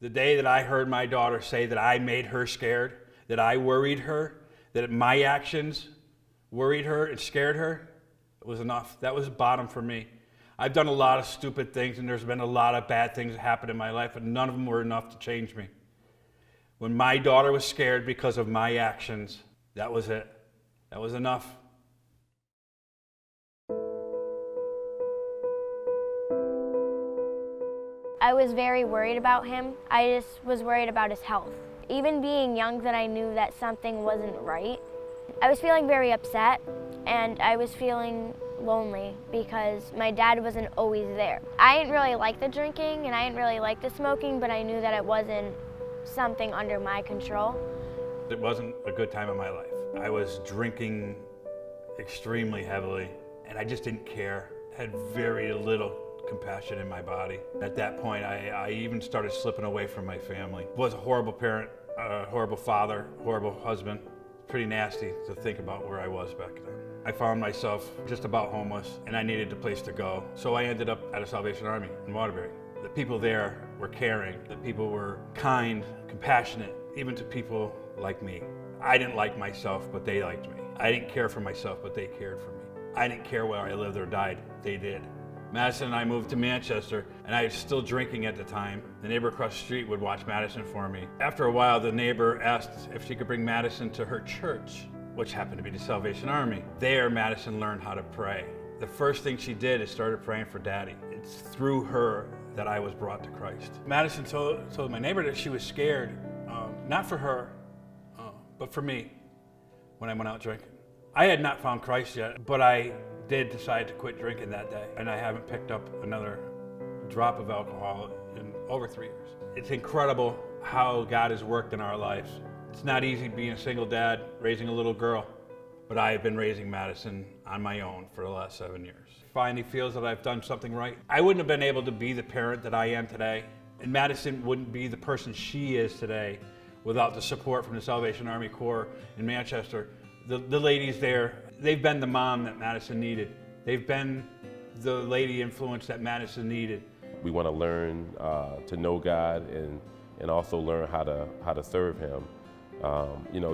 The day that I heard my daughter say that I made her scared, that I worried her, that my actions worried her and scared her, it was enough. That was bottom for me. I've done a lot of stupid things, and there's been a lot of bad things that happened in my life, but none of them were enough to change me. When my daughter was scared because of my actions, that was it. That was enough. I was very worried about him. I just was worried about his health. Even being young, that I knew that something wasn't right. I was feeling very upset, and I was feeling lonely because my dad wasn't always there. I didn't really like the drinking and I didn't really like the smoking, but I knew that it wasn't something under my control. It wasn't a good time in my life. I was drinking extremely heavily, and I just didn't care. I had very little compassion in my body. At that point, I even started slipping away from my family. Was a horrible parent, a horrible father, horrible husband. Pretty nasty to think about where I was back then. I found myself just about homeless, and I needed a place to go. So I ended up at a Salvation Army in Waterbury. The people there were caring. The people were kind, compassionate, even to people like me. I didn't like myself, but they liked me. I didn't care for myself, but they cared for me. I didn't care where I lived or died. They did. Madison and I moved to Manchester, and I was still drinking at the time. The neighbor across the street would watch Madison for me. After a while, the neighbor asked if she could bring Madison to her church, which happened to be the Salvation Army. There, Madison learned how to pray. The first thing she did is started praying for Daddy. It's through her that I was brought to Christ. Madison told my neighbor that she was scared, not for her, but for me, when I went out drinking. I had not found Christ yet, but I did decide to quit drinking that day, and I haven't picked up another drop of alcohol in over 3 years. It's incredible how God has worked in our lives. It's not easy being a single dad, raising a little girl, but I have been raising Madison on my own for the last 7 years. Finally feels that I've done something right. I wouldn't have been able to be the parent that I am today, and Madison wouldn't be the person she is today without the support from the Salvation Army Corps in Manchester. The ladies there, they've been the mom that Madison needed. They've been the lady influence that Madison needed. We want to learn to know God and also learn how to serve Him.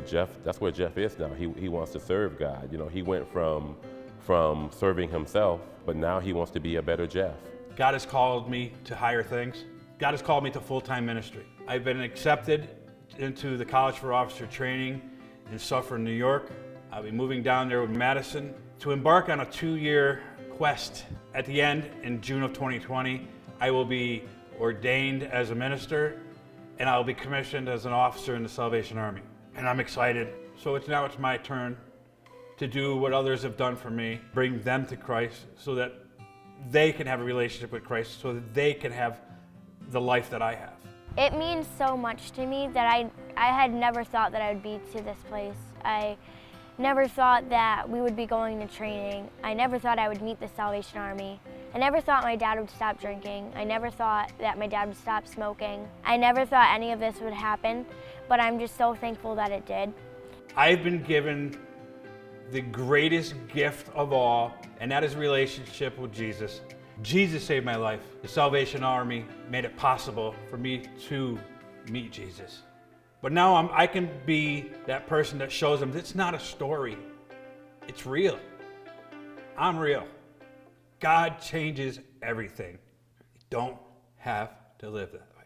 Jeff, that's where Jeff is now. He wants to serve God. He went from serving himself, but now he wants to be a better Jeff. God has called me to higher things. God has called me to full-time ministry. I've been accepted into the College for Officer Training in Suffern, New York. I'll be moving down there with Madison to embark on a 2-year quest. At the end, in June of 2020, I will be ordained as a minister, and I'll be commissioned as an officer in the Salvation Army. And I'm excited. So it's my turn to do what others have done for me, bring them to Christ so that they can have a relationship with Christ, so that they can have the life that I have. It means so much to me that I had never thought that I would be to this place. I never thought that we would be going to training. I never thought I would meet the Salvation Army. I never thought my dad would stop drinking. I never thought that my dad would stop smoking. I never thought any of this would happen, but I'm just so thankful that it did. I've been given the greatest gift of all, and that is relationship with Jesus. Jesus saved my life. The Salvation Army made it possible for me to meet Jesus. But now I can be that person that shows them it's not a story. It's real. I'm real. God changes everything. You don't have to live that way.